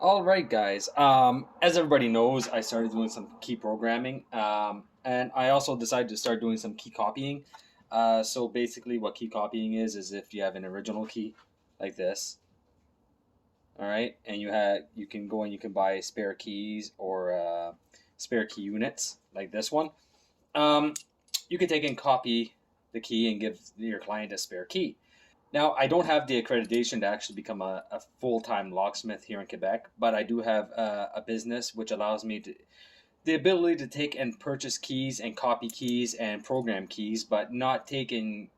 All right, guys. As everybody knows, I started doing some key programming, and I also decided to start doing some key copying. So basically, what key copying is if you have an original key like this, all right, and you can go and you can buy spare keys or spare key units like this one. Um, you can take and copy the key and give your client a spare key. Now, I don't have the accreditation to actually become a full-time locksmith here in Quebec, but I do have a business which allows me the ability to take and purchase keys and copy keys and program keys, but not take and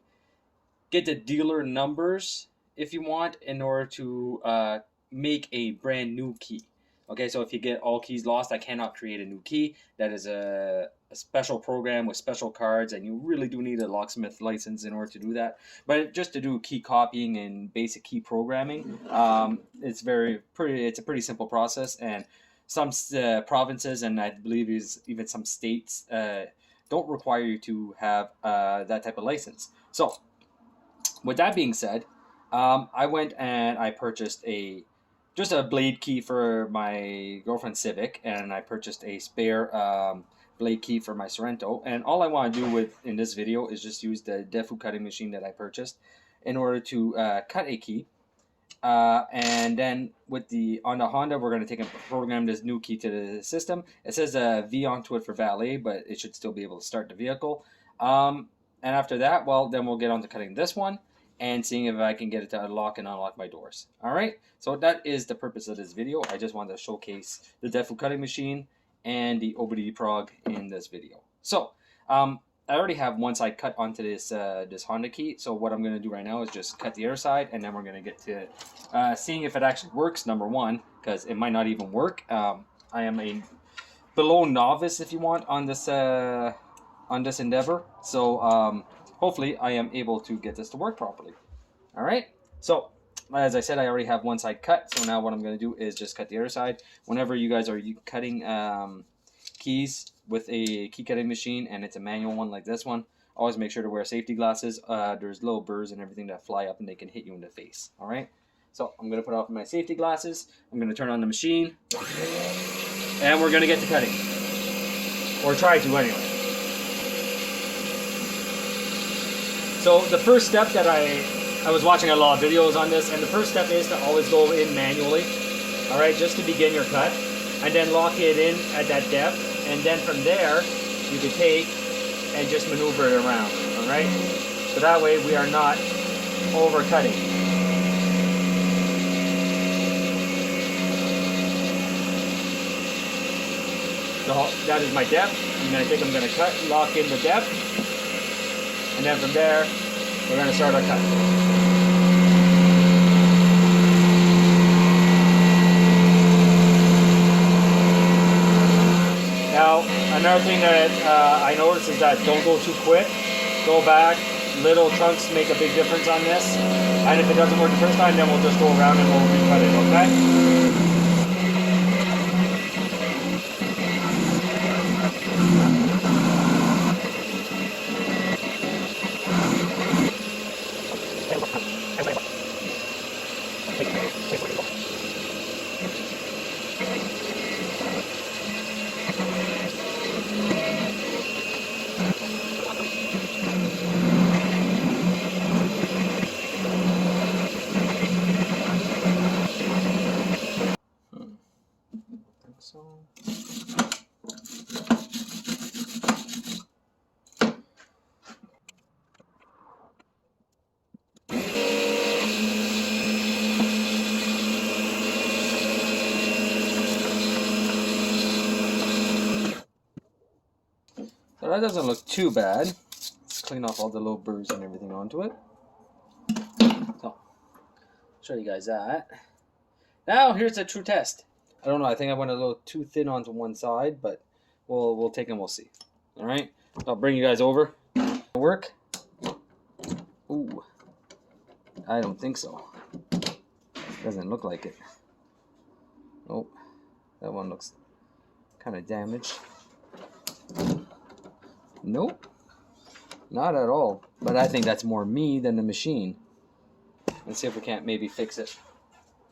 get the dealer numbers if you want in order to make a brand new key. Okay, so if you get all keys lost, I cannot create a new key. That is a special program with special cards, and you really do need a locksmith license in order to do that. But just to do key copying and basic key programming, it's a pretty simple process. And some provinces, and I believe even some states, don't require you to have that type of license. So with that being said, I went and I purchased just a blade key for my girlfriend's Civic, and I purchased a spare blade key for my Sorrento. And all I want to do in this video is just use the Defu cutting machine that I purchased in order to cut a key. And then on the Honda, we're going to take and program this new key to the system. It says V onto it for valet, but it should still be able to start the vehicle. And after that, well, then we'll get on to cutting this one and seeing if I can get it to unlock and unlock my doors. All right, so that is the purpose of this video. I just wanted to showcase the Defu cutting machine and the Obdprog in this video. So I already have one side cut onto this Honda key. So what I'm going to do right now is just cut the other side, and then we're going to get to seeing if it actually works, number one, because it might not even work. I am a below novice, if you want, on this endeavor. So hopefully I am able to get this to work properly. All right. So as I said, I already have one side cut. So now what I'm going to do is just cut the other side. Whenever you guys are cutting keys with a key cutting machine, and it's a manual one like this one, always make sure to wear safety glasses. There's little burrs and everything that fly up and they can hit you in the face. All right. So I'm going to put off my safety glasses. I'm going to turn on the machine, and we're going to get to cutting, or try to anyway. So the first step that I was watching a lot of videos on this, and the first step is to always go in manually, all right, just to begin your cut, and then lock it in at that depth, and then from there you can take and just maneuver it around, all right, so that way we are not over cutting. So that is my depth. I'm going to cut, lock in the depth, and then from there, we're going to start our cut. Now, another thing that I noticed is that don't go too quick. Go back. Little chunks make a big difference on this. And if it doesn't work the first time, then we'll just go around and we'll recut it, okay? So that doesn't look too bad. Let's clean off all the little burrs and everything onto it. So, show you guys that. Now here's a true test. I don't know, I think I went a little too thin onto one side, but we'll take and we'll see. All right, I'll bring you guys over. Work? Ooh, I don't think so. Doesn't look like it. Nope, that one looks kind of damaged. Nope, not at all. But I think that's more me than the machine. Let's see if we can't maybe fix it.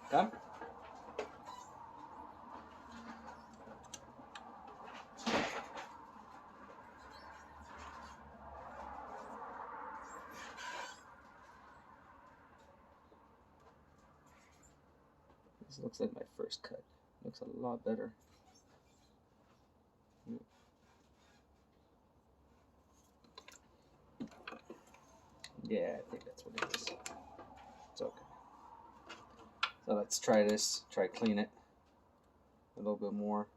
Okay. This looks like my first cut. Looks a lot better. Yeah, I think that's what it is. It's okay. So let's try this. Try clean it a little bit more.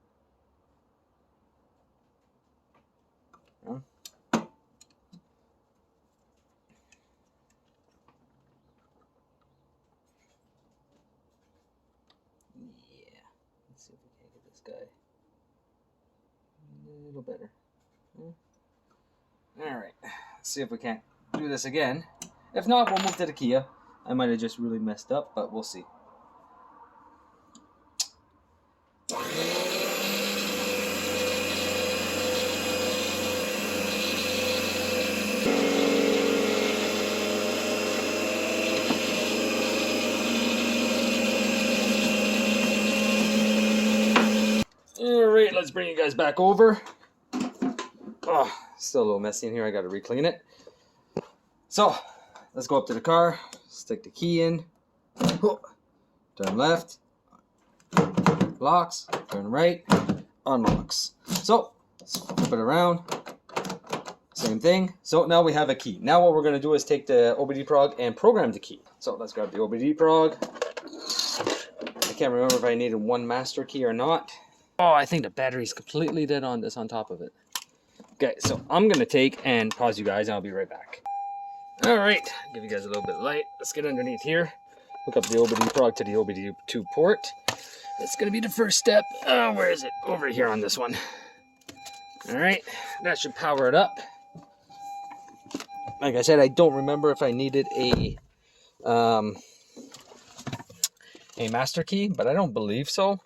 Yeah. Let's see if we can get this guy a little better. Alright, let's see if we can't do this again. If not, we'll move to the Kia. I might have just really messed up, but we'll see. Alright, let's bring you guys back over. Oh, still a little messy in here. I got to re-clean it. So, let's go up to the car, stick the key in, turn left, locks, turn right, unlocks. So, let's flip it around. Same thing. So now we have a key. Now what we're going to do is take the Obdprog and program the key. So let's grab the Obdprog. I can't remember if I needed one master key or not. Oh, I think the battery's completely dead on this on top of it. Okay, so I'm going to take and pause you guys and I'll be right back. Alright, give you guys a little bit of light. Let's get underneath here. Hook up the Obdprog to the OBD2 port. That's going to be the first step. Oh, where is it? Over here on this one. Alright, that should power it up. Like I said, I don't remember if I needed a master key, but I don't believe so.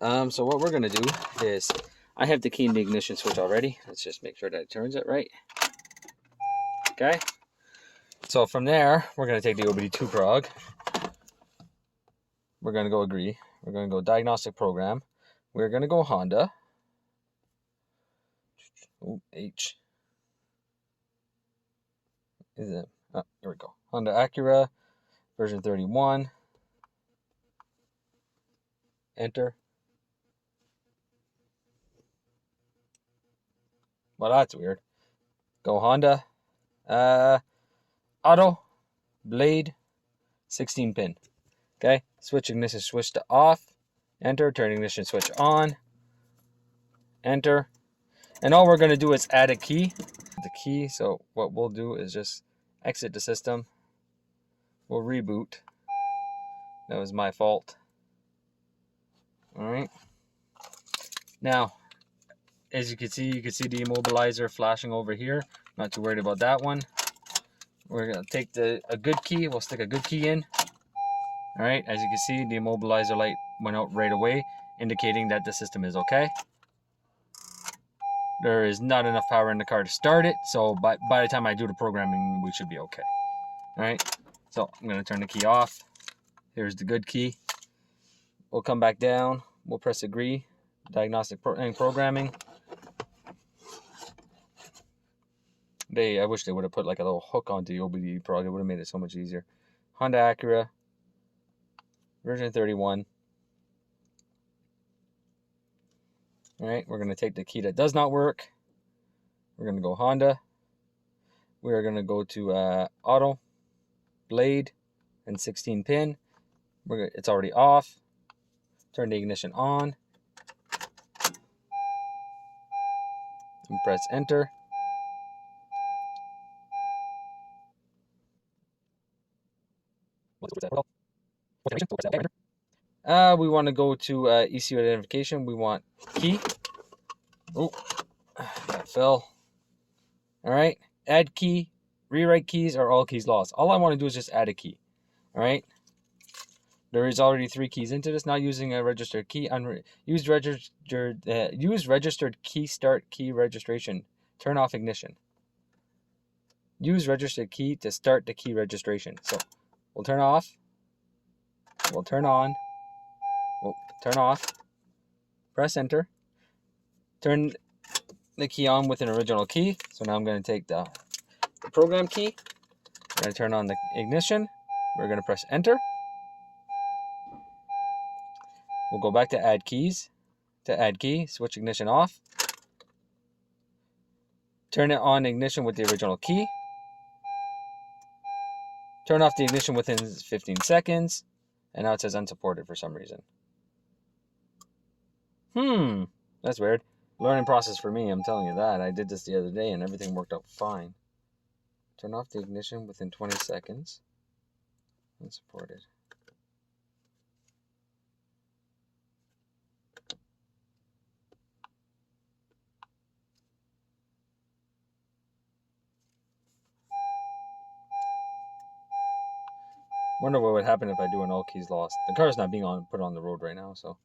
So what we're going to do is, I have the key in the ignition switch already. Let's just make sure that it turns it right. Okay. So from there, we're going to take the OBD2prog. We're going to go agree. We're going to go diagnostic program. We're going to go Honda. Ooh, H. Is it? Oh, here we go. Honda Acura, version 31. Enter. Well, that's weird. Go Honda. Auto. Blade. 16 pin. Okay. Switch ignition switch to off. Enter. Turn ignition switch on. Enter. And all we're going to do is add a key. The key. So what we'll do is just exit the system. We'll reboot. That was my fault. Alright. Now, as you can see the immobilizer flashing over here. Not too worried about that one. We're going to take a good key. We'll stick a good key in. Alright, as you can see, the immobilizer light went out right away, indicating that the system is okay. There is not enough power in the car to start it, so by the time I do the programming, we should be okay. Alright, so I'm going to turn the key off. Here's the good key. We'll come back down. We'll press agree. Diagnostic and programming. I wish they would have put like a little hook onto the Obdprog. It would have made it so much easier. Honda Acura, version 31. Alright, we're going to take the key that does not work. We're going to go Honda. We are going to go to Auto, Blade, and 16 pin. It's already off. Turn the ignition on. And press enter. We want to go to ECU identification. We want key. Oh, that fell. Alright, add key, rewrite keys, or all keys lost. All I want to do is just add a key. Alright, there is already 3 keys into this. Not using a registered key. Use registered key start key registration. Turn off ignition. Use registered key to start the key registration. So we'll turn off. We'll turn on. We'll turn off. Press enter. Turn the key on with an original key. So now I'm going to take the program key. I'm going to turn on the ignition. We're going to press enter. We'll go back to add keys. To add key, switch ignition off. Turn it on ignition with the original key. Turn off the ignition within 15 seconds. And now it says unsupported for some reason. That's weird. Learning process for me, I'm telling you that. I did this the other day and everything worked out fine. Turn off the ignition within 20 seconds. Unsupported. Wonder what would happen if I do an all keys lost. The car is not being put on the road right now, so.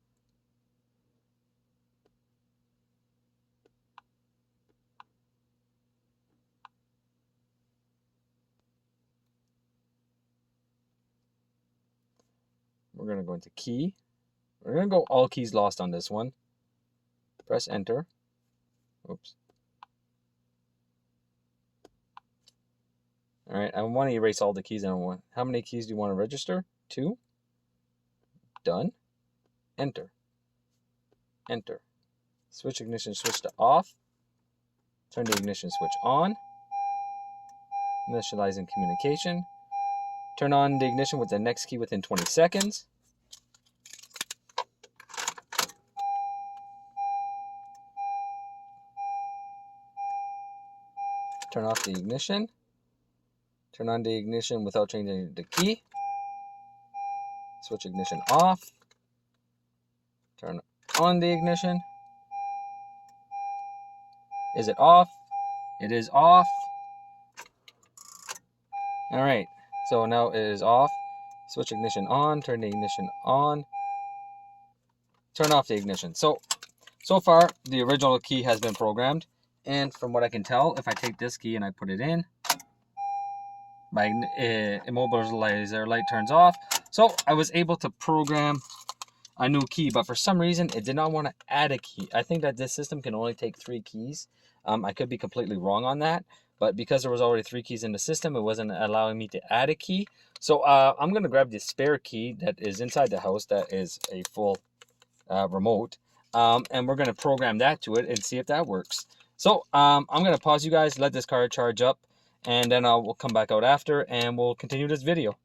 We're going to go into key. We're going to go all keys lost on this one. Press enter. Oops. All right, I want to erase all the keys. How many keys do you want to register? 2. Done. Enter. Enter. Switch ignition switch to off. Turn the ignition switch on. Initializing communication. Turn on the ignition with the next key within 20 seconds. Turn off the ignition. Turn on the ignition without changing the key. Switch ignition off. Turn on the ignition. Is it off? It is off. All right, so now it is off. Switch ignition on, turn the ignition on. Turn off the ignition. So far, the original key has been programmed. And from what I can tell, if I take this key and I put it in, my immobilizer light turns off. So I was able to program a new key, but for some reason, it did not want to add a key. I think that this system can only take 3 keys. I could be completely wrong on that, but because there was already 3 keys in the system, it wasn't allowing me to add a key. So I'm going to grab the spare key that is inside the house that is a full remote, and we're going to program that to it and see if that works. So I'm going to pause you guys, let this car charge up, and then we'll come back out after and we'll continue this video.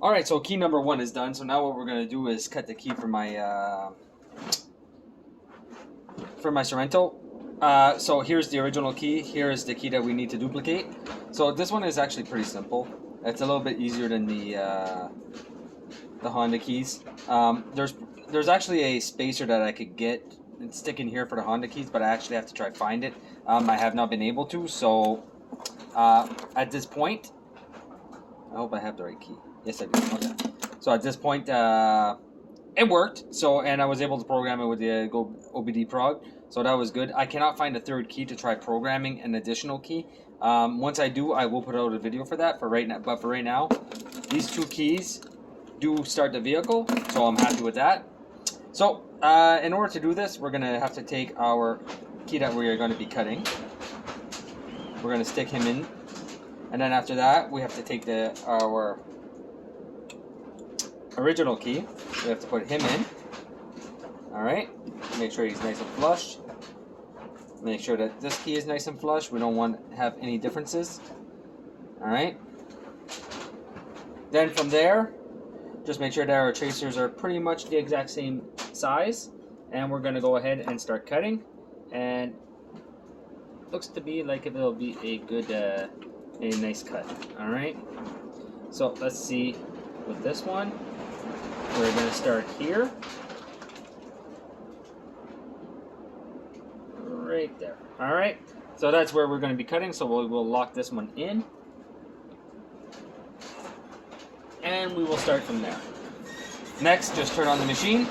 All right, so key number 1 is done. So now what we're going to do is cut the key for my Sorento. So here's the original key. Here is the key that we need to duplicate. So this one is actually pretty simple. It's a little bit easier than the Honda keys. There's actually a spacer that I could get and stick in here for the Honda keys, but I actually have to try to find it. I have not been able to. So at this point, I hope I have the right key. Yes, I do. Okay. So at this point, it worked. So, and I was able to program it with the Obdprog. So that was good. I cannot find a 3rd key to try programming an additional key. Once I do, I will put out a video for that. For right now, but for right now, these 2 keys do start the vehicle. So I'm happy with that. So in order to do this, we're gonna have to take our key that we are going to be cutting. We're gonna stick him in, and then after that, we have to take our original key. We have to put him in. All right. Make sure he's nice and flush. Make sure that this key is nice and flush. We don't want to have any differences. All right. Then from there, just make sure that our tracers are pretty much the exact same size, and we're going to go ahead and start cutting. And looks to be like it'll be a good, a nice cut. All right. So let's see with this one. We're going to start here. Right there. All right. So that's where we're going to be cutting. So we'll lock this one in. And we will start from there. Next, just turn on the machine.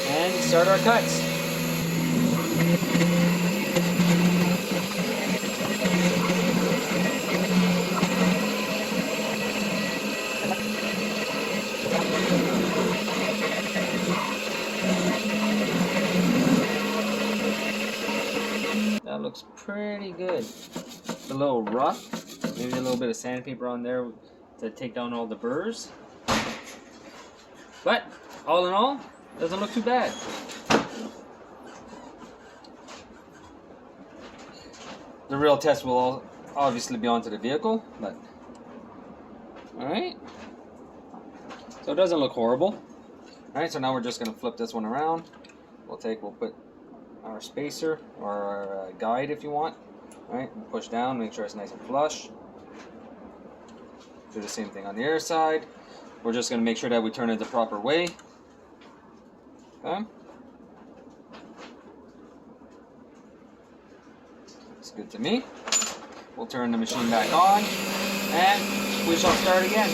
And start our cuts. That looks pretty good. It's a little rough. Maybe a little bit of sandpaper on there to take down all the burrs. But all in all, doesn't look too bad. The real test will obviously be onto the vehicle, but alright. So it doesn't look horrible. Alright, so now we're just going to flip this one around. We'll put our spacer or our guide if you want. Alright, we'll push down, make sure it's nice and flush. Do the same thing on the other side. We're just going to make sure that we turn it the proper way. Okay. Looks good to me. We'll turn the machine back on and we shall start again.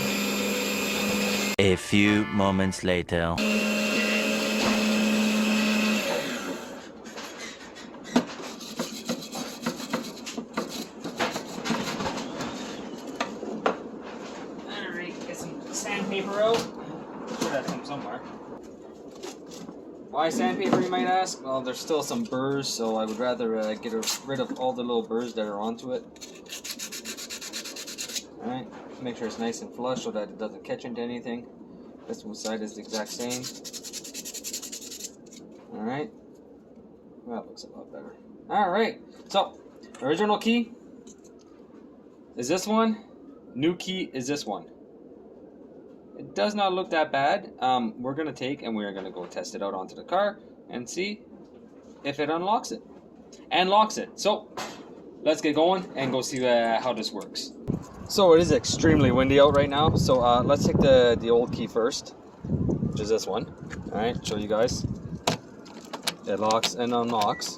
A few moments later. Alright, get some sandpaper out. I'm sure that's from somewhere. Why sandpaper, you might ask? Well, there's still some burrs, so I would rather get rid of all the little burrs that are onto it. Alright, make sure it's nice and flush so that it doesn't catch into anything. This one side is the exact same. Alright, that looks a lot better. Alright, so original key is this one, new key is this one. It does not look that bad. We're going to take and we're going to go test it out onto the car and see if it unlocks it and locks it. So let's get going and go see how this works. So it is extremely windy out right now. So let's take the old key first, which is this one. All right, show you guys. It locks and unlocks.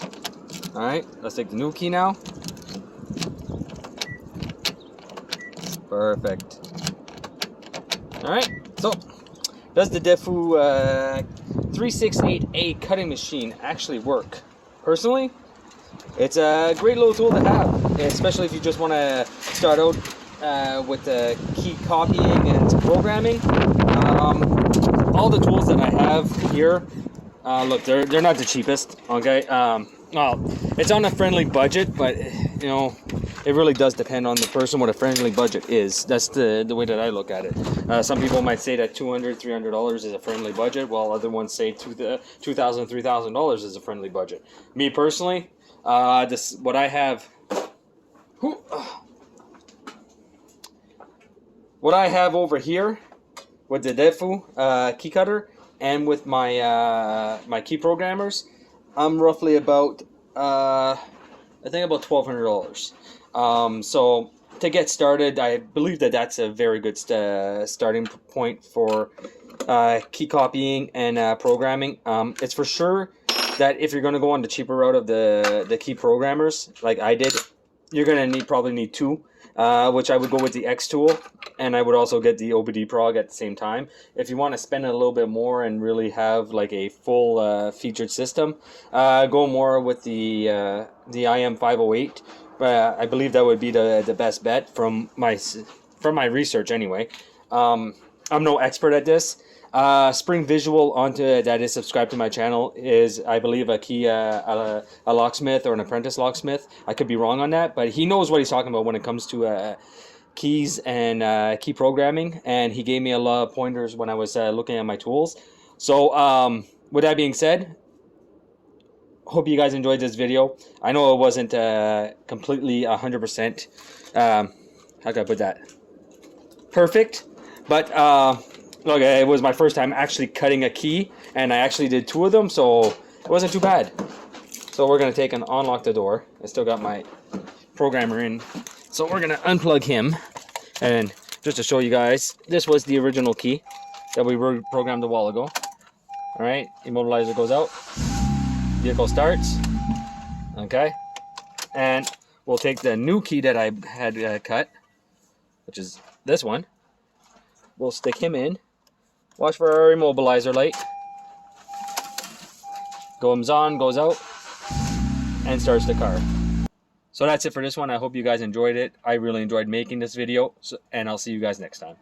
All right, let's take the new key now. Perfect. Alright, so does the Defu 368A cutting machine actually work? Personally, it's a great little tool to have, especially if you just want to start out with key copying and programming. All the tools that I have here, look, they're not the cheapest, okay? Well, it's on a friendly budget, but you know, it really does depend on the person what a friendly budget is. That's the way that I look at it. Some people might say that $200, $300 is a friendly budget, while other ones say $2,000, $3,000 is a friendly budget. Me personally, what I have over here with the Defu key cutter and with my my key programmers, I'm roughly about I think about $1,200. So to get started, I believe that that's a very good starting point for key copying and programming. It's for sure that if you're going to go on the cheaper route of the key programmers, like I did, you're going to probably need two, which I would go with the X tool, and I would also get the Obdprog at the same time. If you want to spend a little bit more and really have like a full featured system, go more with the IM508. I believe that would be the best bet from my research anyway. I'm no expert at this. Spring Visual that is subscribed to my channel is, I believe, a locksmith or an apprentice locksmith. I could be wrong on that, but he knows what he's talking about when it comes to keys and key programming, and he gave me a lot of pointers when I was looking at my tools. So with that being said, hope you guys enjoyed this video. I know it wasn't completely 100%, how can I put that, perfect, but look, it was my first time actually cutting a key, and I actually did two of them, so it wasn't too bad. So we're going to take and unlock the door. I still got my programmer in, so we're going to unplug him. And just to show you guys, this was the original key that we programmed a while ago. Alright, immobilizer goes out, vehicle starts, okay, and we'll take the new key that I had cut, which is this one. We'll stick him in, watch for our immobilizer light, goes on, goes out, and starts the car. So that's it for this one. I hope you guys enjoyed it. I really enjoyed making this video, and I'll see you guys next time.